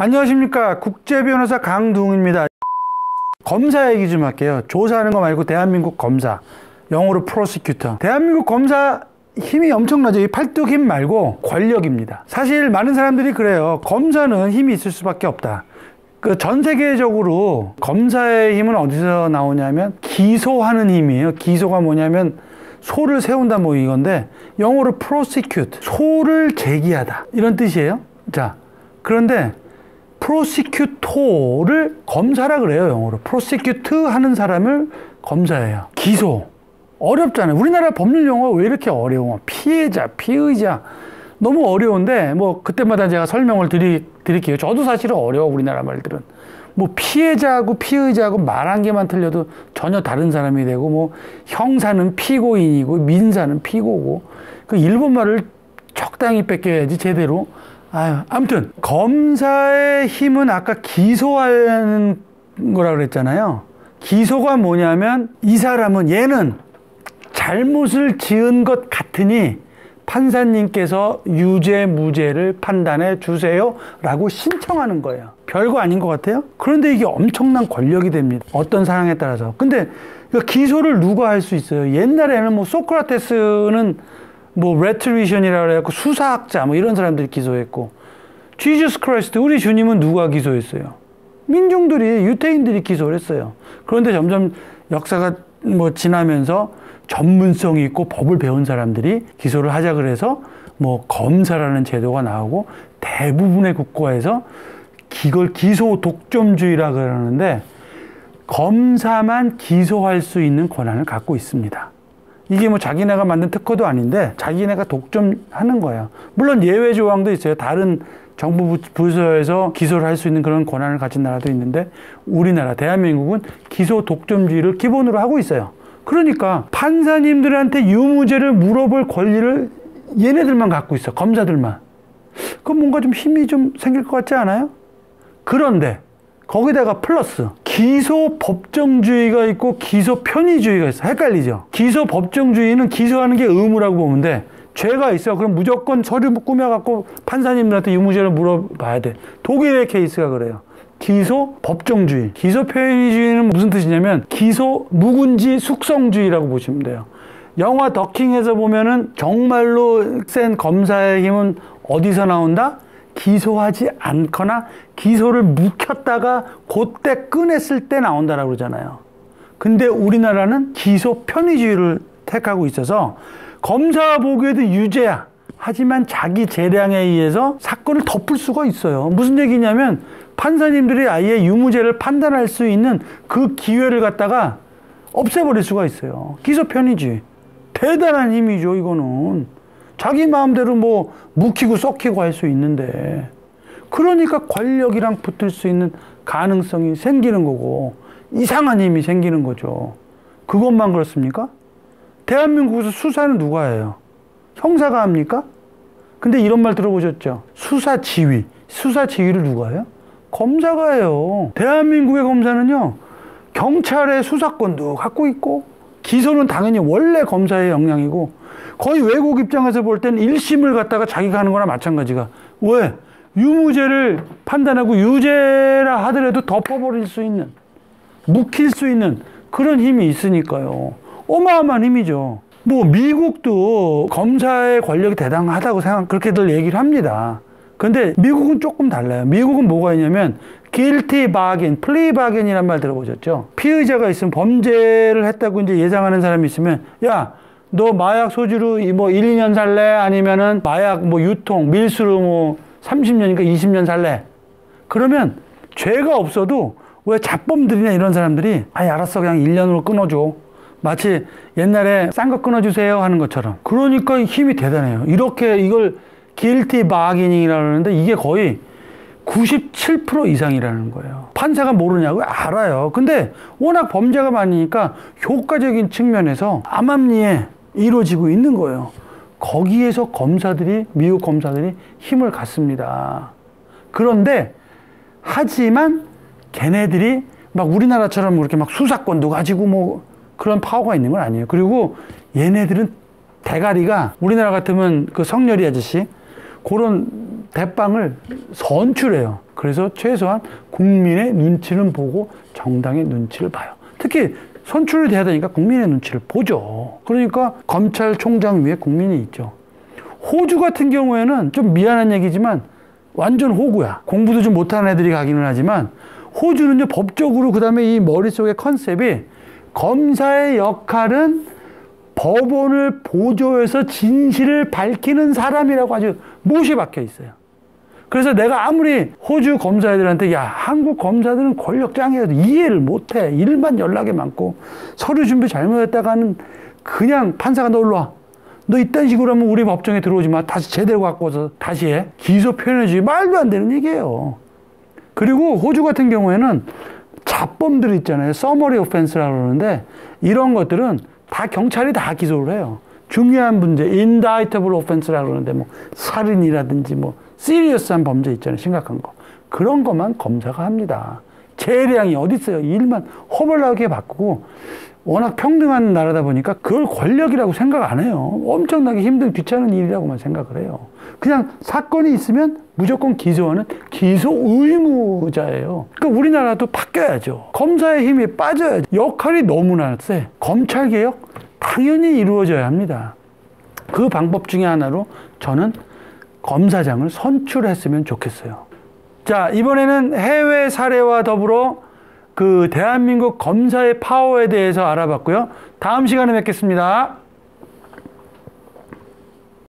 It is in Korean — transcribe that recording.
안녕하십니까. 국제변호사 강두웅입니다. 검사 얘기 좀 할게요. 조사하는 거 말고 대한민국 검사, 영어로 프로시큐터. 대한민국 검사 힘이 엄청나죠. 이 팔뚝 힘 말고 권력입니다. 사실 많은 사람들이 그래요. 검사는 힘이 있을 수밖에 없다. 전 세계적으로 검사의 힘은 어디서 나오냐면 기소하는 힘이에요. 기소가 뭐냐면 소를 세운다 뭐 이건데, 영어로 prosecute, 소를 제기하다 이런 뜻이에요. 자, 그런데 프로시큐토를 검사라 그래요. 영어로 프로시큐트 하는 사람을 검사예요. 기소 어렵잖아요. 우리나라 법률 용어가 왜 이렇게 어려워? 피해자, 피의자 너무 어려운데 뭐 그때마다 제가 설명을 드릴게요. 저도 사실은 어려워. 우리나라 말들은 뭐 피해자하고 피의자하고 말한 개만 틀려도 전혀 다른 사람이 되고, 뭐 형사는 피고인이고 민사는 피고고, 그 일본 말을 적당히 뺏겨야지 제대로. 아무튼 검사의 힘은 아까 기소하는 거라 그랬잖아요. 기소가 뭐냐면, 이 사람은, 얘는 잘못을 지은 것 같으니 판사님께서 유죄 무죄를 판단해 주세요 라고 신청하는 거예요. 별거 아닌 것 같아요? 그런데 이게 엄청난 권력이 됩니다. 어떤 상황에 따라서. 근데 기소를 누가 할 수 있어요? 옛날에는 뭐 소크라테스는 뭐 레트리션이라고 해갖고 수사학자 뭐 이런 사람들이 기소했고, 지저스 크라이스트, 우리 주님은 누가 기소했어요? 민중들이, 유태인들이 기소를 했어요. 그런데 점점 역사가 뭐 지나면서 전문성이 있고 법을 배운 사람들이 기소를 하자 그래서 뭐 검사라는 제도가 나오고, 대부분의 국가에서 이걸 기소 독점주의라 그러는데, 검사만 기소할 수 있는 권한을 갖고 있습니다. 이게 뭐 자기네가 만든 특허도 아닌데 자기네가 독점하는 거예요. 물론 예외 조항도 있어요. 다른 정부 부서에서 기소를 할 수 있는 그런 권한을 가진 나라도 있는데, 우리나라 대한민국은 기소 독점주의를 기본으로 하고 있어요. 그러니까 판사님들한테 유무죄를 물어볼 권리를 얘네들만 갖고 있어. 검사들만. 그럼 뭔가 좀 힘이 좀 생길 것 같지 않아요? 그런데 거기다가 플러스 기소 법정주의가 있고 기소 편의주의가 있어. 헷갈리죠? 기소 법정주의는 기소하는 게 의무라고 보면 돼. 죄가 있어. 그럼 무조건 서류 꾸며갖고 판사님들한테 유무죄를 물어봐야 돼. 독일의 케이스가 그래요. 기소 법정주의. 기소 편의주의는 무슨 뜻이냐면 기소 묵은지 숙성주의라고 보시면 돼요. 영화 더킹에서 보면은 정말로 센 검사의 힘은 어디서 나온다? 기소하지 않거나 기소를 묵혔다가 그때 꺼냈을 때 나온다라고 그러잖아요. 근데 우리나라는 기소 편의주의를 택하고 있어서 검사 보기에도 유죄야. 하지만 자기 재량에 의해서 사건을 덮을 수가 있어요. 무슨 얘기냐면, 판사님들이 아예 유무죄를 판단할 수 있는 그 기회를 갖다가 없애버릴 수가 있어요. 기소 편의주의. 대단한 힘이죠, 이거는. 자기 마음대로 뭐 묵히고 썩히고 할 수 있는데, 그러니까 권력이랑 붙을 수 있는 가능성이 생기는 거고 이상한 힘이 생기는 거죠. 그것만 그렇습니까? 대한민국에서 수사는 누가 해요? 형사가 합니까? 근데 이런 말 들어보셨죠? 수사지휘. 수사지휘를 누가 해요? 검사가 해요. 대한민국의 검사는요, 경찰의 수사권도 갖고 있고, 기소는 당연히 원래 검사의 역량이고, 거의 외국 입장에서 볼 때는 1심을 갖다가 자기가 하는 거나 마찬가지가. 왜? 유무죄를 판단하고 유죄라 하더라도 덮어버릴 수 있는, 묵힐 수 있는 그런 힘이 있으니까요. 어마어마한 힘이죠. 뭐 미국도 검사의 권력이 대단하다고 그렇게들 얘기를 합니다. 근데 미국은 조금 달라요. 미국은 뭐가 있냐면 guilty bargain, plea bargain이란 말 들어보셨죠? 피의자가 있으면, 범죄를 했다고 이제 예상하는 사람이 있으면, 야, 너 마약 소지로 뭐 1, 2년 살래? 아니면은 마약 뭐 유통, 밀수로 뭐 30년이니까 20년 살래? 그러면 죄가 없어도, 왜 잡범들이나 이런 사람들이 알았어, 그냥 1년으로 끊어줘. 마치 옛날에 싼 거 끊어주세요 하는 것처럼. 그러니까 힘이 대단해요. 이렇게 이걸 guilty bargaining이라고 하는데, 이게 거의 97% 이상이라는 거예요. 판사가 모르냐고요? 알아요. 근데 워낙 범죄가 많으니까 효과적인 측면에서 암암리에 이루어지고 있는 거예요. 거기에서 검사들이, 미국 검사들이 힘을 갖습니다. 그런데 하지만 걔네들이 막 우리나라처럼 그렇게 막 수사권도 가지고 뭐 그런 파워가 있는 건 아니에요. 그리고 얘네들은 대가리가, 우리나라 같으면 그 성렬이 아저씨, 그런 대빵을 선출해요. 그래서 최소한 국민의 눈치는 보고 정당의 눈치를 봐요. 특히 선출이 돼야 되니까 국민의 눈치를 보죠. 그러니까 검찰총장 위에 국민이 있죠. 호주 같은 경우에는 좀 미안한 얘기지만 완전 호구야. 공부도 좀 못하는 애들이 가기는 하지만 호주는요, 법적으로 그다음에 이 머릿속의 컨셉이 검사의 역할은 법원을 보조해서 진실을 밝히는 사람이라고 아주 못이 박혀 있어요. 그래서 내가 아무리 호주 검사애들한테 야, 한국 검사들은 권력 짱이어도 이해를 못해. 일만 연락이 많고 서류 준비 잘못했다가는 그냥 판사가 너 일로 와. 너 이딴 식으로 하면 우리 법정에 들어오지 마. 다시 제대로 갖고 와서 다시 해. 기소 표현해주지. 말도 안 되는 얘기예요. 그리고 호주 같은 경우에는 잡범들 있잖아요. 서머리 오펜스라고 그러는데 이런 것들은 다 경찰이 다 기소를 해요. 중요한 문제, indictable offense라고 그러는데 뭐 살인이라든지 뭐 시리어스한 범죄 있잖아요. 심각한 거. 그런 것만 검사가 합니다. 재량이 어디 있어요. 일만 허벌나게 바꾸고 워낙 평등한 나라다 보니까 그걸 권력이라고 생각 안 해요. 엄청나게 힘든 귀찮은 일이라고만 생각을 해요. 그냥 사건이 있으면 무조건 기소하는 기소 의무자예요. 그러니까 우리나라도 바뀌어야죠. 검사의 힘이 빠져야죠. 역할이 너무나 세. 검찰개혁 당연히 이루어져야 합니다. 그 방법 중에 하나로 저는 검사장을 선출했으면 좋겠어요. 자, 이번에는 해외 사례와 더불어 그 대한민국 검사의 파워에 대해서 알아봤고요. 다음 시간에 뵙겠습니다.